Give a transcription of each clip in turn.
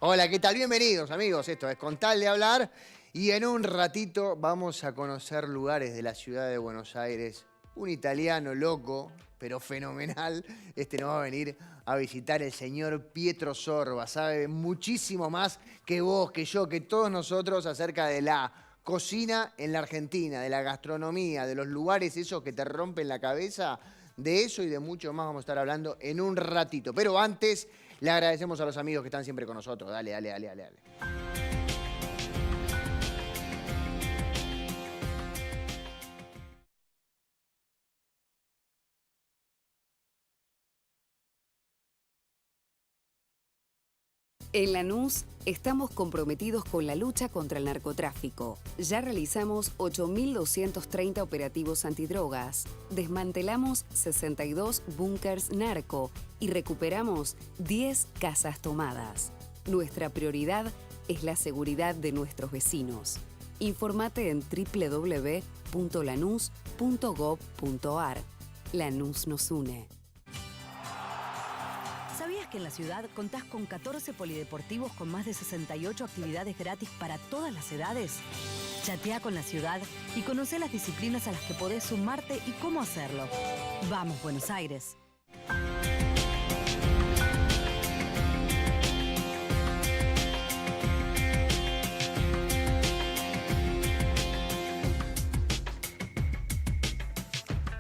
Hola, ¿qué tal? Bienvenidos, amigos. Esto es Con Tal de Hablar. Y en un ratito vamos a conocer lugares de la ciudad de Buenos Aires. Un italiano loco, pero fenomenal. Nos va a venir a visitar el señor Pietro Sorba. Sabe muchísimo más que vos, que yo, que todos nosotros acerca de la cocina en la Argentina, de la gastronomía, de los lugares esos que te rompen la cabeza. De eso y de mucho más vamos a estar hablando en un ratito. Pero antes, le agradecemos a los amigos que están siempre con nosotros. Dale, dale, dale, dale, dale. En Lanús estamos comprometidos con la lucha contra el narcotráfico. Ya realizamos 8.230 operativos antidrogas, desmantelamos 62 búnkers narco y recuperamos 10 casas tomadas. Nuestra prioridad es la seguridad de nuestros vecinos. Informate en www.lanus.gov.ar. Lanús nos une. ¿Sabías que en la ciudad contás con 14 polideportivos con más de 68 actividades gratis para todas las edades? Chatea con la ciudad y conocé las disciplinas a las que podés sumarte y cómo hacerlo. ¡Vamos, Buenos Aires!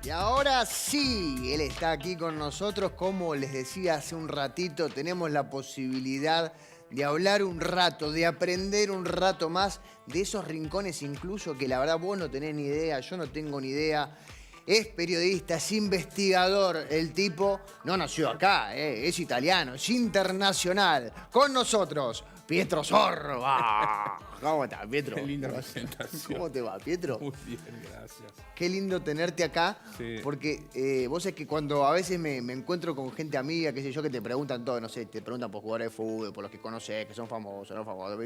Y ahora sí, él está aquí con nosotros. Como les decía hace un ratito, tenemos la posibilidad de hablar un rato, de aprender un rato más de esos rincones incluso que la verdad vos no tenés ni idea, yo no tengo ni idea. Es periodista, es investigador. El tipo no nació acá, es italiano, es internacional. Con nosotros, Pietro Sorba. ¿Cómo estás, Pietro? Qué linda presentación. ¿Cómo te va, Pietro? Muy bien, gracias. Qué lindo tenerte acá, Sí. porque vos es que cuando a veces me encuentro con gente amiga, qué sé yo, que te preguntan todo, no sé, te preguntan por jugadores de fútbol, por los que conocés, que son famosos, no famosos,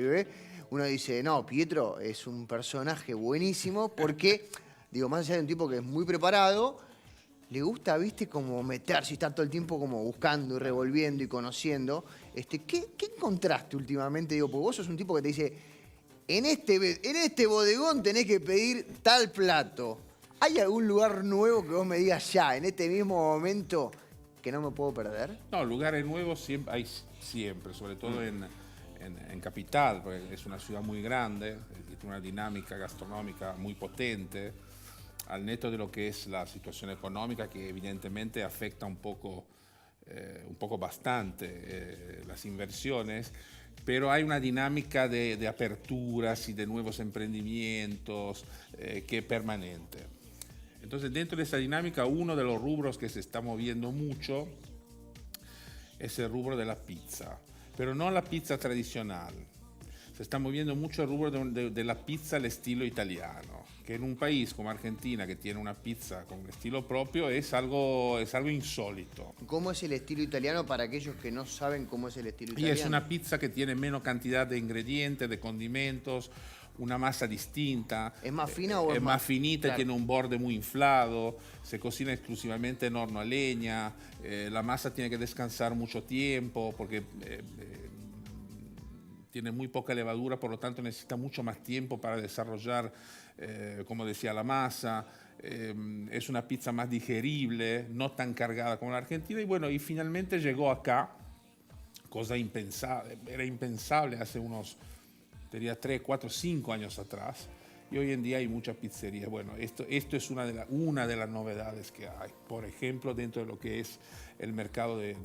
uno dice, no, Pietro es un personaje buenísimo porque, digo, más allá de un tipo que es muy preparado, le gusta, viste, como meterse y estar todo el tiempo como buscando y revolviendo y conociendo. ¿Qué encontraste últimamente? Digo, porque vos sos un tipo que te dice, en este bodegón tenés que pedir tal plato. ¿Hay algún lugar nuevo que vos me digas ya, en este mismo momento, que no me puedo perder? No, lugares nuevos siempre, hay siempre, sobre todo en Capital, porque es una ciudad muy grande, tiene una dinámica gastronómica muy potente, al neto de lo que es la situación económica, que evidentemente afecta un poco bastante las inversiones, pero hay una dinámica de aperturas y de nuevos emprendimientos que es permanente. Entonces, dentro de esa dinámica, uno de los rubros que se está moviendo mucho es el rubro de la pizza, pero no la pizza tradicional. Se está moviendo mucho el rubro de la pizza al estilo italiano, que en un país como Argentina, que tiene una pizza con estilo propio, es algo insólito. ¿Cómo es el estilo italiano para aquellos que no saben cómo es el estilo Y italiano? es una pizza que tiene menos cantidad de ingredientes, de condimentos, una masa distinta. ¿Es más fina o es más finita? Claro. Tiene un borde muy inflado, se cocina exclusivamente en horno a leña, la masa tiene que descansar mucho tiempo porque tiene muy poca levadura, por lo tanto necesita mucho más tiempo para desarrollar, como decía, la masa. Es una pizza más digerible, no tan cargada como la argentina. Y bueno, y finalmente llegó acá, cosa impensable, era impensable hace unos, diría, 3, 4, 5 años atrás. Y hoy en día hay muchas pizzerías. Bueno, esto es una de las novedades que hay. Por ejemplo, dentro de lo que es el mercado de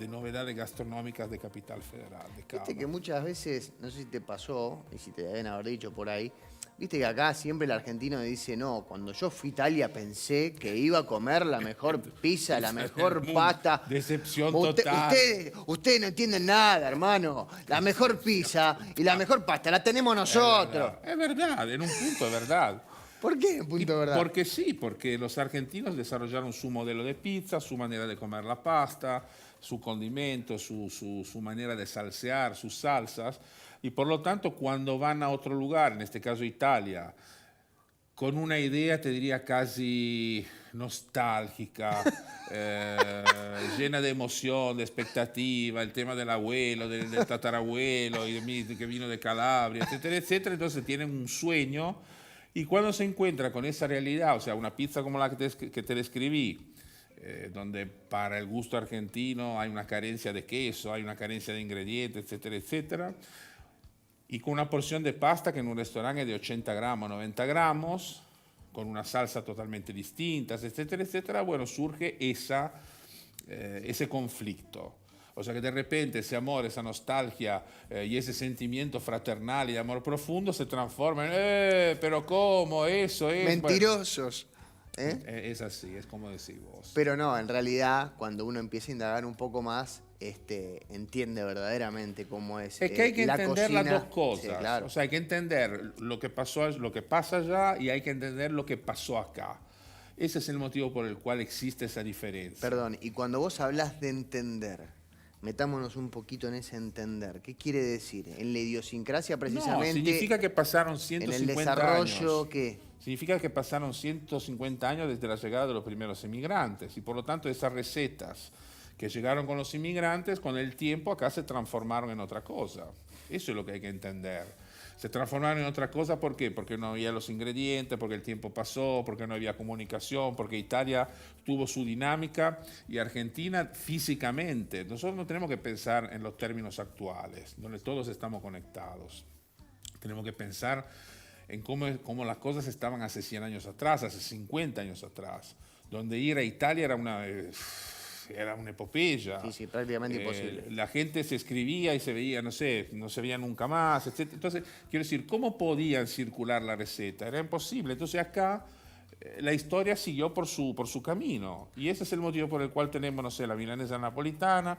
novedades gastronómicas de Capital Federal, de Cava. Viste que muchas veces, no sé si te pasó, y si te deben haber dicho por ahí, viste que acá siempre el argentino dice, no, cuando yo fui a Italia pensé que iba a comer la mejor pizza, la mejor pasta. Decepción total. Ustedes no entienden nada, hermano. La mejor pizza y la mejor pasta la tenemos nosotros. Es verdad, en un punto es verdad. ¿Por qué en punto verdad? Porque sí, porque los argentinos desarrollaron su modelo de pizza, su manera de comer la pasta, su condimento, su manera de salsear, sus salsas, y por lo tanto cuando van a otro lugar, en este caso Italia, con una idea, te diría, casi nostálgica, llena de emoción, de expectativa, el tema del abuelo, del tatarabuelo, y de mí, que vino de Calabria, etcétera, etcétera. Entonces tienen un sueño y cuando se encuentra con esa realidad, o sea, una pizza como la que te describí, donde para el gusto argentino hay una carencia de queso, hay una carencia de ingredientes, etcétera, etcétera, y con una porción de pasta que en un restaurante es de 80 gramos, 90 gramos, con una salsa totalmente distinta, etcétera, etcétera, bueno, surge ese conflicto. O sea que de repente ese amor, esa nostalgia y ese sentimiento fraternal y de amor profundo se transforma en, pero ¿cómo? Eso es... Mentirosos. Es así, es como decís vos. Pero no, en realidad, cuando uno empieza a indagar un poco más, entiende verdaderamente cómo es. Es que hay que la entender cocina. las dos cosas. Sí, claro. O sea, hay que entender lo que pasó, lo que pasa allá y hay que entender lo que pasó acá. Ese es el motivo por el cual existe esa diferencia. Perdón, y cuando vos hablas de entender, metámonos un poquito en ese entender. ¿Qué quiere decir? En la idiosincrasia, precisamente. No, significa que pasaron en 150 el desarrollo, años. ¿qué? Significa que pasaron 150 años desde la llegada de los primeros inmigrantes y por lo tanto esas recetas que llegaron con los inmigrantes, con el tiempo acá se transformaron en otra cosa. Eso es lo que hay que entender. Se transformaron en otra cosa, ¿por qué? Porque no había los ingredientes, porque el tiempo pasó, porque no había comunicación, porque Italia tuvo su dinámica y Argentina físicamente. Nosotros no tenemos que pensar en los términos actuales, donde todos estamos conectados. Tenemos que pensar en cómo las cosas estaban hace 100 años atrás, hace 50 años atrás, donde ir a Italia era una epopeya. Sí, prácticamente imposible. La gente se escribía y se veía, no se veía nunca más, etc. Entonces, quiero decir, ¿cómo podían circular la receta? Era imposible. Entonces acá la historia siguió por su camino. Y ese es el motivo por el cual tenemos, no sé, la milanesa napolitana,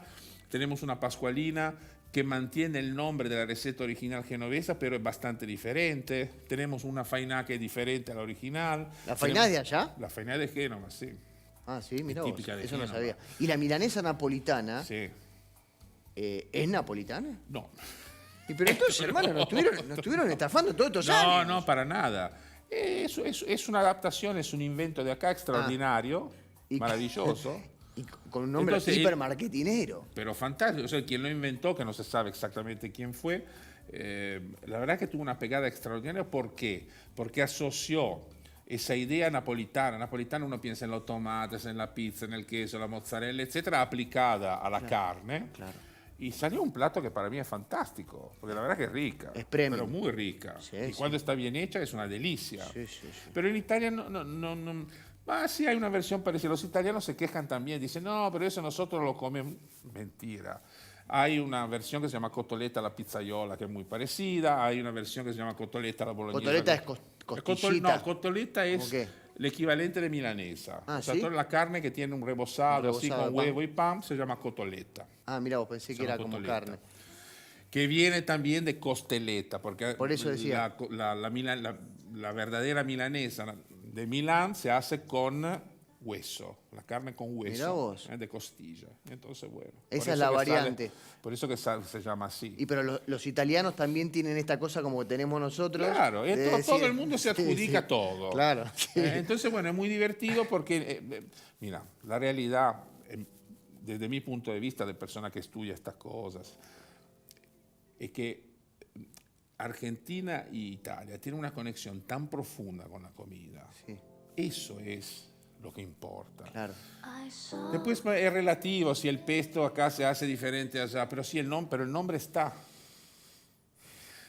tenemos una pascualina que mantiene el nombre de la receta original genovesa, pero es bastante diferente. Tenemos una fainá que es diferente a la original. ¿La fainá de allá? La fainá de Génova, sí. Ah, sí, mira vos, típica de eso no Génova. sabía. ¿Y la milanesa napolitana Sí. es napolitana? No. Y pero entonces, hermano, nos estuvieron estafando todos estos No, años. no, para nada. Es una adaptación, es un invento de acá extraordinario, Y- maravilloso, Y con un nombre Entonces, hipermarketinero. pero fantástico. O sea, quien lo inventó, que no se sabe exactamente quién fue, la verdad que tuvo una pegada extraordinaria. ¿Por qué? Porque asoció esa idea napolitana. Napolitana uno piensa en los tomates, en la pizza, en el queso, la mozzarella, etcétera, aplicada a la carne. Claro. Y salió un plato que para mí es fantástico, porque la verdad que es rica, Es premium. pero muy rica. Sí, y sí. cuando está bien hecha es una delicia. Sí, sí, sí. Pero en Italia no. Sí hay una versión parecida. Los italianos se quejan también, dicen, no, pero eso nosotros lo comemos. Mentira. Hay una versión que se llama cotoletta alla pizzaiola, que es muy parecida. Hay una versión que se llama cotoletta alla bolognese. Cotoletta es costillita. No, cotoletta ¿Cómo es qué? el equivalente de milanesa. Ah, o sea, ¿sí? toda la carne que tiene un rebozado, así rebozado con de pan. huevo y pan se llama cotoletta. Ah, mira, vos pensé que Sono era como cotoletta. carne. Que viene también de costeleta, porque Por eso decía. la verdadera milanesa de Milán se hace con hueso, la carne con hueso. Mirá vos. De costilla. Entonces, bueno. Esa por es la eso que sale- variante. por eso que se llama así. Y pero los italianos también tienen esta cosa como que tenemos nosotros. Claro, de todo el mundo se Sí, adjudica sí. todo. Claro. sí. Entonces, bueno, es muy divertido porque, mira, la realidad, desde mi punto de vista de persona que estudia estas cosas, es que Argentina y Italia tienen una conexión tan profunda con la comida. Sí, Eso es lo que importa. claro. Después es relativo si el pesto acá se hace diferente allá, pero sí pero el nombre está.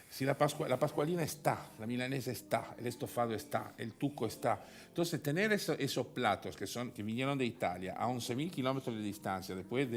Si la pascualina está, la milanesa está, el estofado está, el tuco está. Entonces, tener esos platos que vinieron de Italia a 11.000 kilómetros de distancia, después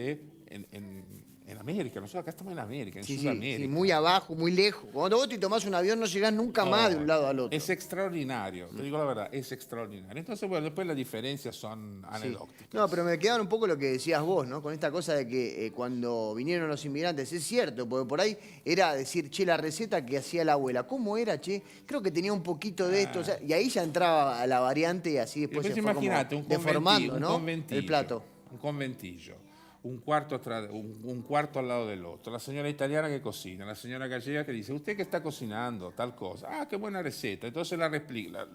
en América, nosotros acá estamos en América, en Sí, sí, Sudamérica. sí, muy abajo, muy lejos. Cuando vos te tomás un avión no llegás nunca más de un lado al otro. Es extraordinario, te digo la verdad, es extraordinario. Entonces, bueno, después las diferencias son Sí. anecdóticas. No, pero me quedaron un poco lo que decías vos, ¿no? Con esta cosa de que cuando vinieron los inmigrantes, es cierto, porque por ahí era decir, che, la receta que hacía la abuela, ¿cómo era, che? Creo que tenía un poquito de esto, o sea, y ahí ya entraba a la variante y así después Después se fue como imagínate deformando, ¿no? conventillo, El plato. un conventillo, un cuarto al lado del otro, la señora italiana que cocina, la señora gallega que dice, ¿usted qué está cocinando? Tal cosa. Ah, qué buena receta. Entonces la replica,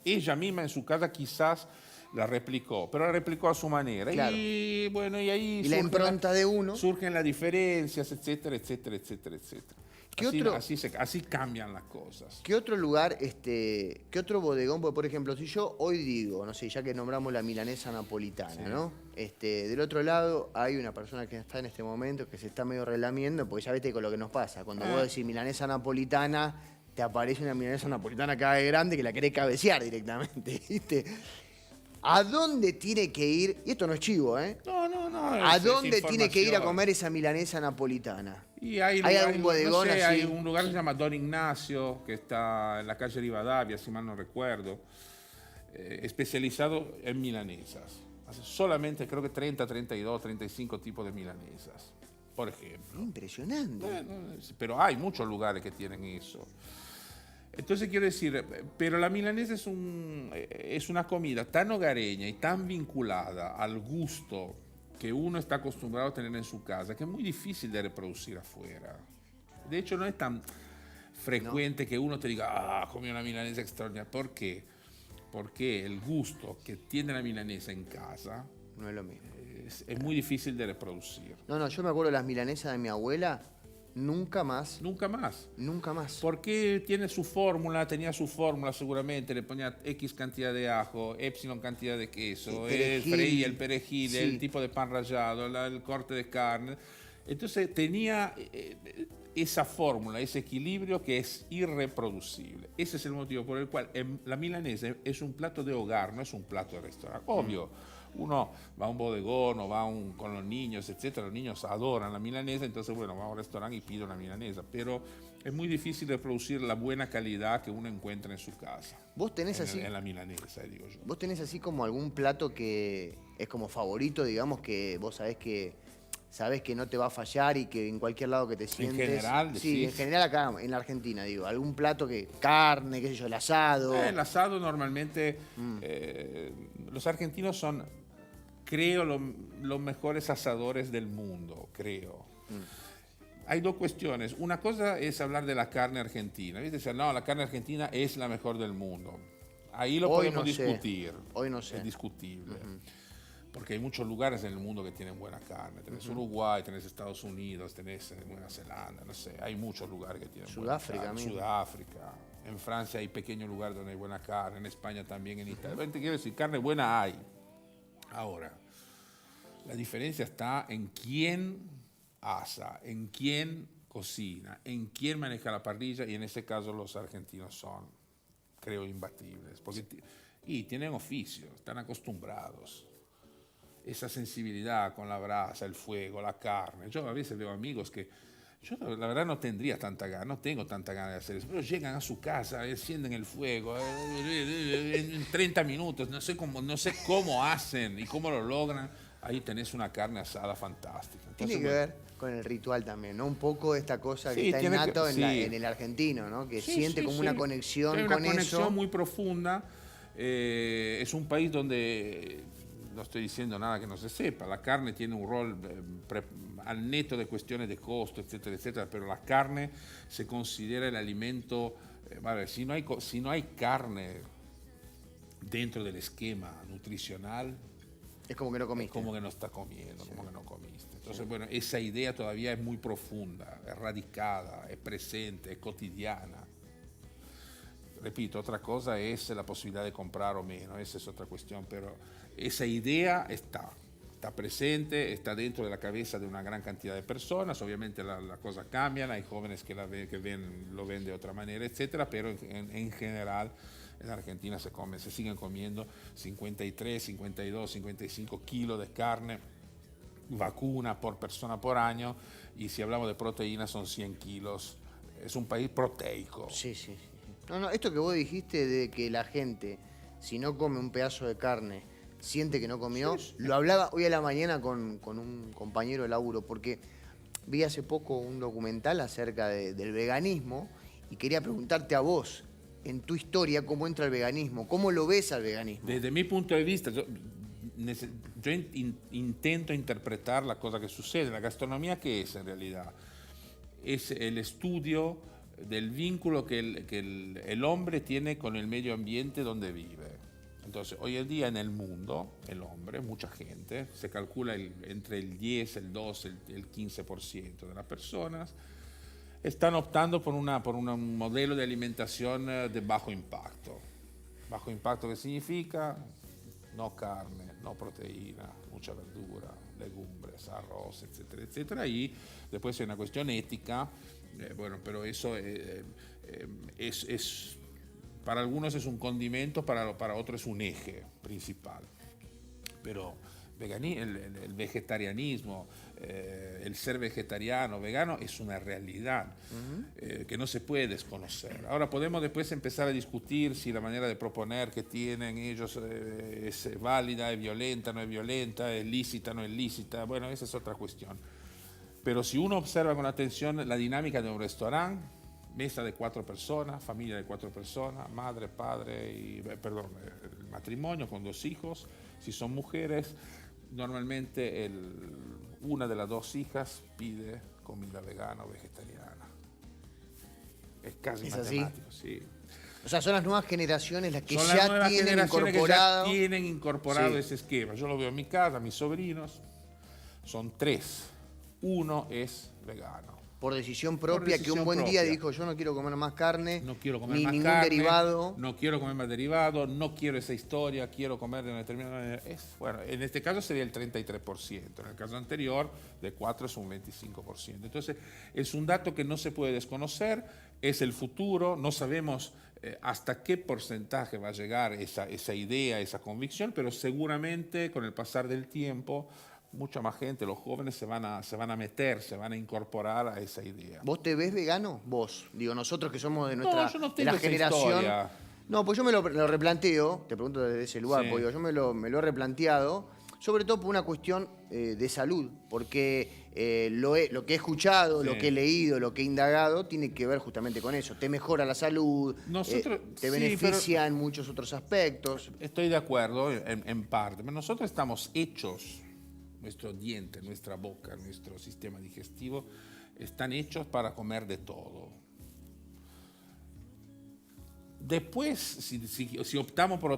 ella misma en su casa quizás la replicó, pero la replicó a su manera. Claro. Y bueno, y ahí Y la impronta de uno. surgen las diferencias, etcétera, etcétera, etcétera, etcétera. ¿Qué Así, otro? así cambian las cosas. ¿Qué otro lugar, qué otro bodegón? Porque, por ejemplo, si yo hoy digo, no sé, ya que nombramos la milanesa napolitana, Sí. ¿no? Del otro lado hay una persona que está en este momento que se está medio relamiendo, porque ya viste con lo que nos pasa. Cuando vos decís milanesa napolitana, te aparece una milanesa napolitana cada vez grande que la querés cabecear directamente, ¿viste? ¿A dónde tiene que ir? Y esto no es chivo, ¿eh? No. ¿A es dónde tiene que ir a información. comer esa milanesa napolitana? Y hay, ¿Hay lugar- algún bodegón no sé, así? hay un lugar que se llama Don Ignacio, que está en la calle Rivadavia, si mal no recuerdo, especializado en milanesas. Hace solamente creo que 30, 32, 35 tipos de milanesas, por ejemplo. Impresionante. Pero hay muchos lugares que tienen eso. Entonces quiero decir, pero la milanesa es una comida tan hogareña y tan vinculada al gusto que uno está acostumbrado a tener en su casa, que es muy difícil de reproducir afuera. De hecho, no es tan frecuente que uno te diga, comí una milanesa extraordinaria. ¿Por qué? Porque el gusto que tiene la milanesa en casa No es lo mismo. es muy difícil de reproducir. No, yo me acuerdo de las milanesas de mi abuela, nunca más, Nunca más. nunca más. Porque tenía su fórmula seguramente, le ponía X cantidad de ajo, Epsilon cantidad de queso, freía el perejil, sí. el tipo de pan rallado, el corte de carne. Entonces tenía esa fórmula, ese equilibrio que es irreproducible. Ese es el motivo por el cual la milanesa es un plato de hogar, no es un plato de restaurante. Obvio, uno va a un bodegón o va con los niños, etcétera. Los niños adoran la milanesa, entonces bueno, va a un restaurante y pide una milanesa. Pero es muy difícil reproducir la buena calidad que uno encuentra en su casa. ¿Vos tenés así? En la milanesa, digo yo. ¿Vos tenés así como algún plato que es como favorito, digamos, que vos sabés que no te va a fallar y que en cualquier lado que te sientes? general, Sí, decís. en general acá en la Argentina, digo. Algún plato carne, qué sé yo, el asado. El asado normalmente, los argentinos son, creo, los mejores asadores del mundo, creo. Hay dos cuestiones. Una cosa es hablar de la carne argentina. ¿Viste? Decir, no, la carne argentina es la mejor del mundo. Ahí lo Hoy podemos no sé. discutir. Hoy no sé. Es discutible. Porque hay muchos lugares en el mundo que tienen buena carne. Tenés Uruguay, tenés Estados Unidos, tenés Nueva Zelanda, no sé. Hay muchos lugares que tienen Sudáfrica buena carne. mismo. Sudáfrica. En Francia hay pequeños lugares donde hay buena carne. En España también, en Italia. Te quiero decir, carne buena hay. Ahora, la diferencia está en quién asa, en quién cocina, en quién maneja la parrilla, y en ese caso los argentinos son, creo, imbatibles. Y tienen oficio, están acostumbrados. Esa sensibilidad con la brasa, el fuego, la carne. Yo a veces veo amigos que yo la verdad no tendría tanta gana, no tengo tanta ganas de hacer eso, pero llegan a su casa, encienden el fuego en 30 minutos, no sé cómo hacen y cómo lo logran. Ahí tenés una carne asada fantástica. Tiene que ver con el ritual también, ¿no? Un poco esta cosa que Sí, está tiene innato que- en, sí. en el argentino, ¿no? Que Sí, siente sí, como sí. una conexión Hay con una conexión eso. muy profunda. Es un país donde, no estoy diciendo nada que no se sepa, la carne tiene un rol al neto de cuestiones de costo, etcétera, etcétera, pero la carne se considera el alimento. Si no hay carne dentro del esquema nutricional, Es como que no comiste. como que no está comiendo, como que no comiste. Entonces, bueno, esa idea todavía es muy profunda, es radicada, es presente, es cotidiana. Repito, otra cosa es la posibilidad de comprar o menos, esa es otra cuestión, pero esa idea está presente, está dentro de la cabeza de una gran cantidad de personas. Obviamente las cosas cambian, hay jóvenes que lo ven de otra manera, etcétera, pero en general en Argentina se siguen comiendo 53, 52, 55 kilos de carne vacuna por persona por año, y si hablamos de proteínas son 100 kilos. Es un país proteico. Sí. No, esto que vos dijiste de que la gente, si no come un pedazo de carne, siente que no comió, lo hablaba hoy a la mañana con un compañero de laburo, porque vi hace poco un documental acerca del veganismo y quería preguntarte a vos, en tu historia, cómo entra el veganismo, cómo lo ves al veganismo. Desde mi punto de vista, yo intento interpretar la cosa que sucede. La gastronomía, ¿qué es en realidad? Es el estudio del vínculo que el hombre tiene con el medio ambiente donde vive. Entonces, hoy en día en el mundo, el hombre, mucha gente, se calcula entre el 10, el 12, el 15% de las personas, están optando por un modelo de alimentación de bajo impacto. Bajo impacto, ¿qué significa? No carne, no proteína, mucha verdura, legumbres, arroz, etcétera, etcétera. Y después hay una cuestión ética, bueno, pero eso para algunos es un condimento, para otros es un eje principal. Pero el vegetarianismo, el ser vegetariano, vegano, es una realidad que no se puede desconocer. Ahora podemos después empezar a discutir si la manera de proponer que tienen ellos es válida, es violenta, no es violenta, es lícita, no es lícita. Bueno, esa es otra cuestión. Pero si uno observa con atención la dinámica de un restaurante, mesa de 4 personas, familia de 4 personas, madre, padre, el matrimonio con 2 hijos, si son mujeres, normalmente una de las 2 hijas pide comida vegana o vegetariana. Es casi matemático, sí. O sea, son las nuevas generaciones las que son ya las nuevas tienen generaciones incorporado. que ya tienen incorporado Sí. ese esquema. Yo lo veo en mi casa, mis sobrinos, son 3. Uno es vegano. Por decisión propia, que un buen día dijo, yo no quiero comer más carne, no quiero comer ni más ningún carne, derivado. no quiero comer más derivado, no quiero esa historia, quiero comer de una determinada manera. Bueno, en este caso sería el 33%, en el caso anterior de 4 es un 25%. Entonces es un dato que no se puede desconocer, es el futuro, no sabemos hasta qué porcentaje va a llegar esa idea, esa convicción, pero seguramente con el pasar del tiempo mucha más gente, los jóvenes se van a meter, se van a incorporar a esa idea. ¿Vos te ves vegano? Vos. Digo, nosotros que somos de No, nuestra yo no de tengo la esa generación. historia. No, pues yo me lo replanteo, te pregunto desde ese lugar, Sí. porque digo, yo me lo he replanteado, sobre todo por una cuestión de salud, porque lo que he escuchado, Sí. lo que he leído, lo que he indagado, tiene que ver justamente con eso. Te mejora la salud, te sí, beneficia en muchos otros aspectos. Estoy de acuerdo en parte, pero nosotros estamos hechos, nuestro diente, nuestra boca, nuestro sistema digestivo, están hechos para comer de todo. Después, si optamos por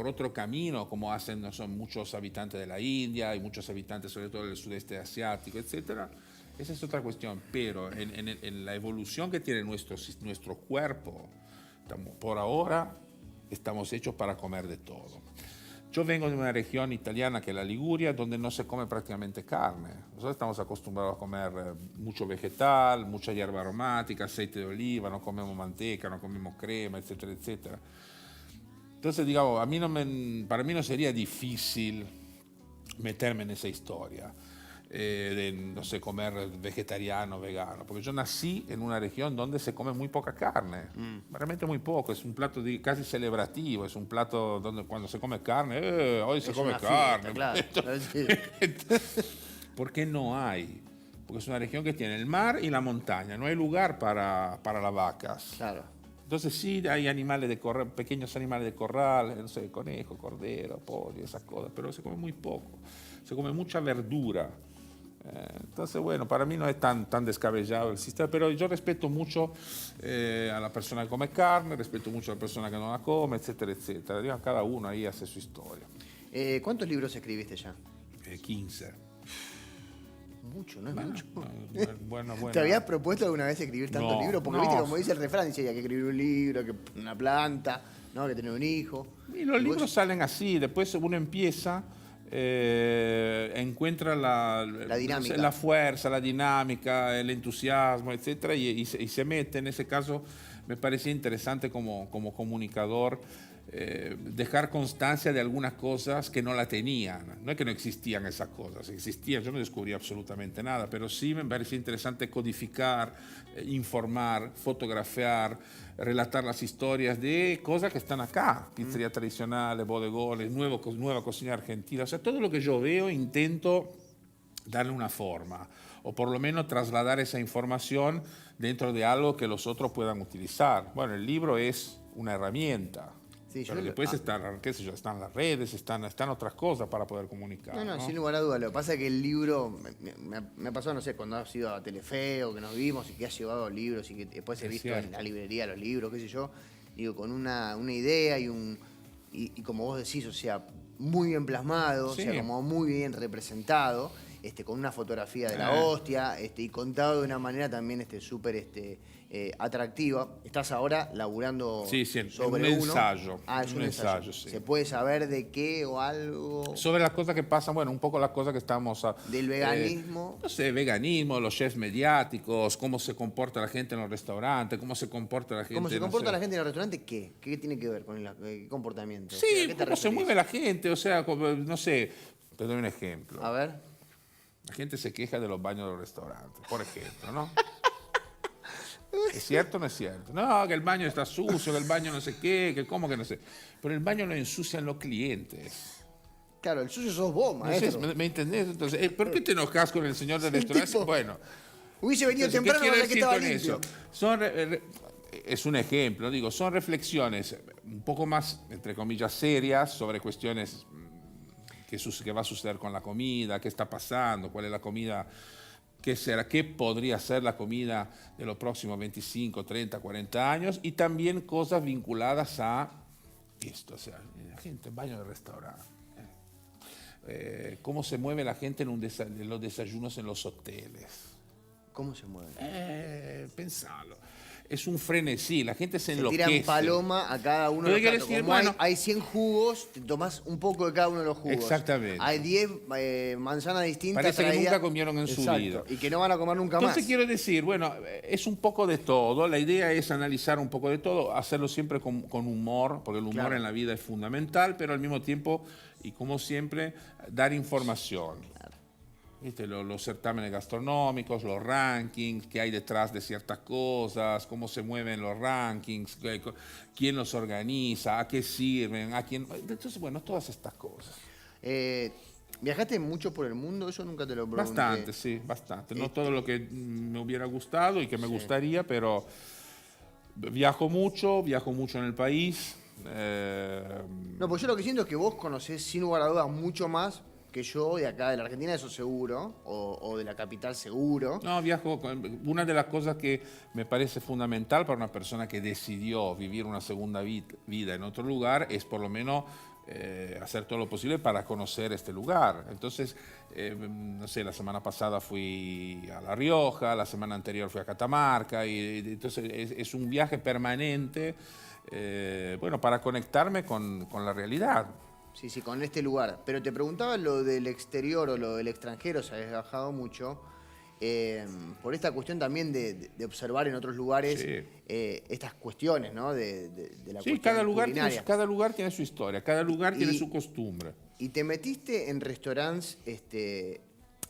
otro camino, como hacen muchos habitantes de la India y muchos habitantes sobre todo del sudeste asiático, etc., esa es otra cuestión. Pero en la evolución que tiene nuestro cuerpo, por ahora estamos hechos para comer de todo. Yo vengo de una región italiana que es la Liguria, donde no se come prácticamente carne. Nosotros estamos acostumbrados a comer mucho vegetal, mucha hierba aromática, aceite de oliva, no comemos manteca, no comemos crema, etcétera, etcétera. Entonces, digamos, para mí no sería difícil meterme en esa historia de, no sé, comer vegetariano, vegano, porque yo nací en una región donde se come muy poca carne, realmente muy poco, es un plato casi celebrativo, es un plato donde cuando se come carne, hoy se come carne. Claro. ¿Por qué no hay? Porque es una región que tiene el mar y la montaña, no hay lugar para las vacas. Claro. Entonces sí hay animales de corral, pequeños animales de corral, no sé, conejo, cordero, pollo, esas cosas, pero se come muy poco, se come mucha verdura. Entonces, bueno, para mí no es tan descabellado el sistema, pero yo respeto mucho a la persona que come carne, respeto mucho a la persona que no la come, etcétera, etcétera. Digamos, cada uno ahí hace su historia. ¿Cuántos libros escribiste ya? 15. Mucho, ¿no es Bueno, mucho? bueno. ¿Te habías propuesto alguna vez escribir tantos No, libros? Porque no. viste, como dice el refrán, dice, hay que escribir un libro, que una planta, ¿no? Que tener un hijo. Y los libros salen así, después uno empieza, encuentra la dinámica. la fuerza, la dinámica, el entusiasmo, etcétera, y se mete. En ese caso me parecía interesante como comunicador dejar constancia de algunas cosas que no la tenían. No es que no existían esas cosas, existían, yo no descubrí absolutamente nada, pero sí me parecía interesante codificar, informar, fotografiar, relatar las historias de cosas que están acá, pizzerías tradicionales, bodegones, nueva cocina argentina, o sea, todo lo que yo veo intento darle una forma, o por lo menos trasladar esa información dentro de algo que los otros puedan utilizar. Bueno, el libro es una herramienta. Sí, Pero después están, qué sé yo, están las redes, están otras cosas para poder comunicar. No, ¿no? sin lugar a duda. Lo que pasa es que el libro, me ha pasado, no sé, cuando has ido a Telefe o que nos vimos y que has llevado libros y que después he Es visto cierto. en la librería los libros, qué sé yo, digo, con una idea y como vos decís, o sea, muy bien plasmado, Sí. o sea, como muy bien representado, con una fotografía de la hostia, y contado de una manera también súper atractiva. Estás ahora laburando Sí, sobre un uno. ensayo. Ah, es un ensayo. Sí. ¿Se puede saber de qué o algo? Sobre las cosas que pasan, bueno, un poco las cosas que estamos... Del veganismo. No sé, veganismo, los chefs mediáticos, cómo se comporta la gente en los restaurantes, cómo se comporta la gente... ¿Cómo se no comporta sé. la gente en el restaurante? ¿Qué? ¿Qué tiene que ver con el comportamiento? O Sí, sea, ¿a qué te cómo se referís? mueve la gente, o sea, no sé, te doy un ejemplo. A ver. La gente se queja de los baños de los restaurantes, por ejemplo, ¿no? ¿Es cierto o no es cierto? No, que el baño está sucio, que el baño no sé qué, que cómo que no sé. Pero el baño lo ensucian los clientes. Claro, el suyo sos vos, No sé, maestro. ¿me entendés? Entonces, ¿por qué te enojas con el señor del El restaurante? tipo Bueno, Hubiese venido entonces, ¿qué temprano quiero para que decir estaba con limpio. eso? Es un ejemplo, digo, son reflexiones un poco más, entre comillas, serias sobre cuestiones que va a suceder con la comida, qué está pasando, cuál es la comida, qué será, qué podría ser la comida de los próximos 25, 30, 40 años, y también cosas vinculadas a esto, o sea, la gente en baño de restaurante. Cómo se mueve la gente en los desayunos en los hoteles. ¿Cómo se mueve? Pensalo. Es un frenesí, la gente se Se enloquece. tiran paloma a cada uno de Pero los quiero platos. decir, Como bueno, hay 100 jugos, te tomás un poco de cada uno de los jugos. Exactamente. Hay 10 manzanas distintas. Parece que traídas. nunca comieron en su Exacto, vida. Y que no van a comer nunca Entonces más. quiero decir, bueno, es un poco de todo. La idea es analizar un poco de todo, hacerlo siempre con humor, porque el humor Claro. en la vida es fundamental, pero al mismo tiempo, y como siempre, dar información. ¿Viste? Los certámenes gastronómicos, los rankings, qué hay detrás de ciertas cosas, cómo se mueven los rankings, quién los organiza, a qué sirven, a quién... Entonces, bueno, todas estas cosas. ¿Viajaste mucho por el mundo? Eso nunca te lo pregunté. Bastante, sí, bastante. No todo lo que me hubiera gustado y que me gustaría, pero viajo mucho en el país. No, pues yo lo que siento es que vos conocés sin lugar a dudas mucho más que yo de acá de la Argentina, eso seguro, o de la capital seguro. No, viajo. Una de las cosas que me parece fundamental para una persona que decidió vivir una segunda vida en otro lugar es por lo menos hacer todo lo posible para conocer este lugar. Entonces, no sé, la semana pasada fui a La Rioja, la semana anterior fui a Catamarca, y entonces es un viaje permanente, bueno, para conectarme con la realidad. Sí, con este lugar. Pero te preguntaba lo del exterior o lo del extranjero, se habías viajado mucho, por esta cuestión también de observar en otros lugares Sí. Estas cuestiones, ¿no? De la Sí, cuestión cada lugar tiene su historia, cada lugar tiene Y- su costumbre. Y te metiste en restaurantes,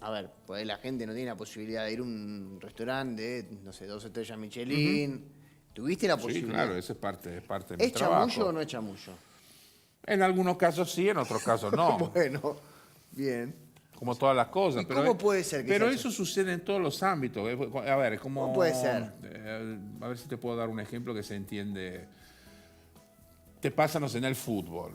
a ver, por ahí la gente no tiene la posibilidad de ir a un restaurante de, no sé, 2 estrellas Michelin. ¿Tuviste la Sí, posibilidad? claro, eso es parte de mi ¿Es trabajo. chamullo o no es chamullo? En algunos casos sí, en otros casos no. Bueno, bien. Como todas las cosas. ¿Y cómo puede ser que Pero sea eso sucede en todos los ámbitos. A ver, es como... ¿Cómo puede ser? A ver si te puedo dar un ejemplo que se entiende. Te pásanos en el fútbol.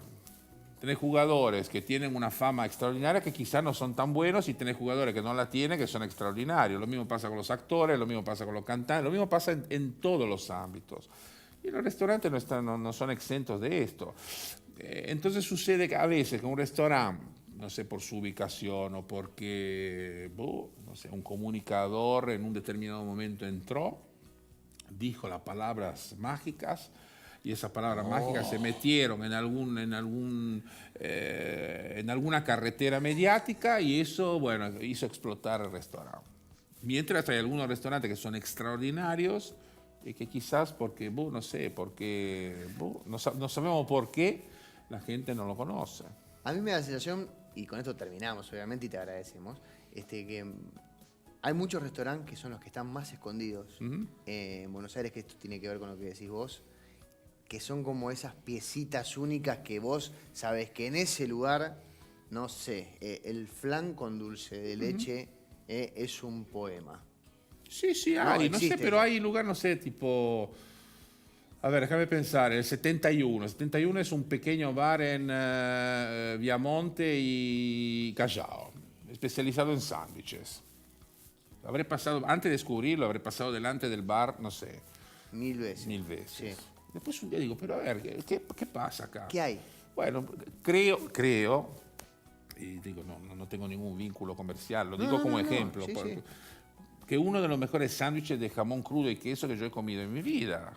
Tenés jugadores que tienen una fama extraordinaria que quizás no son tan buenos, y tenés jugadores que no la tienen, que son extraordinarios. Lo mismo pasa con los actores, lo mismo pasa con los cantantes, lo mismo pasa en todos los ámbitos. Y los restaurantes no son exentos de esto. Entonces sucede que a veces que un restaurante, no sé, por su ubicación o porque, no sé, un comunicador en un determinado momento entró, dijo las palabras mágicas, y esas palabras mágicas se metieron en alguna carretera mediática, y eso, bueno, hizo explotar el restaurante. Mientras hay algunos restaurantes que son extraordinarios y que quizás porque, no sé, porque no sabemos por qué la gente no lo conoce. A mí me da la sensación, y con esto terminamos obviamente y te agradecemos, que hay muchos restaurantes que son los que están más escondidos en Buenos Aires, que esto tiene que ver con lo que decís vos, que son como esas piecitas únicas que vos sabés que en ese lugar, no sé, el flan con dulce de leche es un poema. Sí, No, hay, no sé, existe. pero hay lugar, no sé, tipo... A ver, déjame pensar, el 71. El 71 es un pequeño bar en Viamonte y Callao, especializado en sándwiches. Habré pasado, antes de descubrirlo, habré pasado delante del bar, no sé, 1000 veces. 1000 veces. Sí. Después un día digo, pero a ver, ¿qué pasa acá? ¿Qué hay? Bueno, creo, y digo, no tengo ningún vínculo comercial, lo digo como ejemplo, sí, porque, sí. que uno de los mejores sándwiches de jamón crudo y queso que yo he comido en mi vida.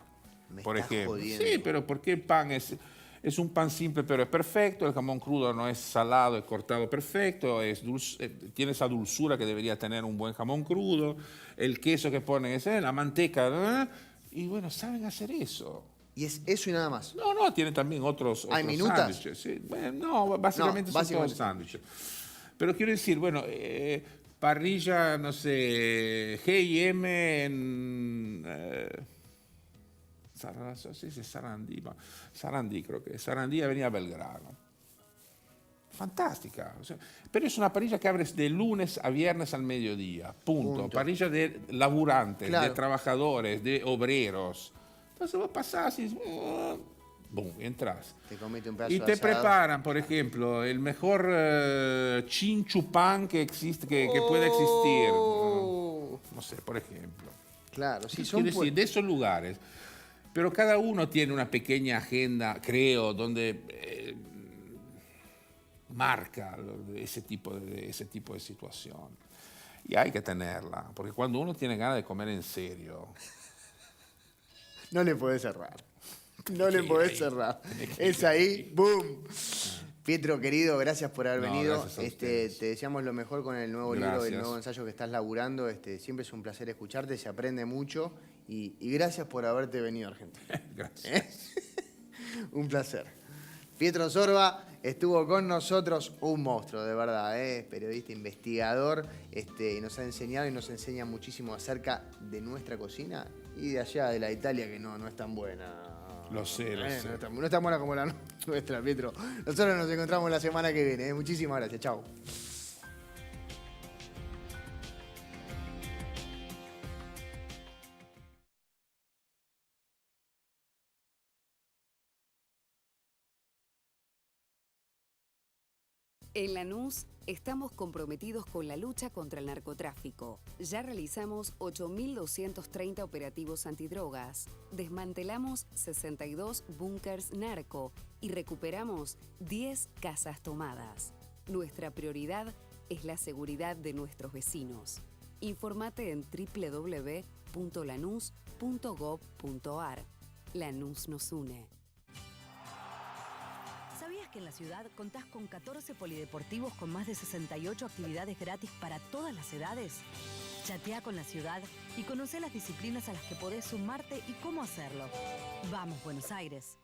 Me Por estás ejemplo. jodiendo. Sí, pero porque el pan es un pan simple pero es perfecto, el jamón crudo no es salado, es cortado perfecto, tiene esa dulzura que debería tener un buen jamón crudo, el queso que ponen es la manteca, ¿no? Y bueno, saben hacer eso. Y es eso y nada más. No, tienen también otros minutas? sándwiches. Sí. Bueno, no, básicamente son todos sándwiches. Pero quiero decir, bueno, parrilla, no sé, G&M en... Sarandí creo que es, Sarandí Avenida Belgrano. Fantástica. O sea, pero es una parrilla que abres de lunes a viernes al mediodía. Punto. Parrilla de laburantes, claro, de trabajadores, de obreros. Entonces vos pasás y boom, entras. Te comete un pedazo Y de te asado. preparan, por ejemplo, el mejor chinchupán que existe, que pueda existir. No sé, por ejemplo. Claro, sí, Quiero decir, de esos lugares. Pero cada uno tiene una pequeña agenda, creo, donde marca ese tipo de situación. Y hay que tenerla, porque cuando uno tiene ganas de comer en serio... No le podés cerrar. No le podés cerrar. Es ahí, ¡boom! Pietro, querido, gracias por haber venido. Gracias a ustedes. Te deseamos lo mejor con el nuevo libro, el Gracias. nuevo ensayo que estás laburando. Siempre es un placer escucharte, se aprende mucho. Y gracias por haberte venido a Argentina. Gracias. Un placer. Pietro Sorba estuvo con nosotros, un monstruo, de verdad, periodista, investigador, y nos ha enseñado y nos enseña muchísimo acerca de nuestra cocina y de allá, de la Italia, que no es tan buena. Lo sé. No es tan buena como la nuestra, Pietro. Nosotros nos encontramos la semana que viene. Muchísimas gracias. Chao. En Lanús estamos comprometidos con la lucha contra el narcotráfico. Ya realizamos 8.230 operativos antidrogas, desmantelamos 62 búnkers narco y recuperamos 10 casas tomadas. Nuestra prioridad es la seguridad de nuestros vecinos. Informate en www.lanus.gov.ar. Lanús nos une. ¿Sabías que en la ciudad contás con 14 polideportivos con más de 68 actividades gratis para todas las edades? Chatea con la ciudad y conocé las disciplinas a las que podés sumarte y cómo hacerlo. ¡Vamos, Buenos Aires!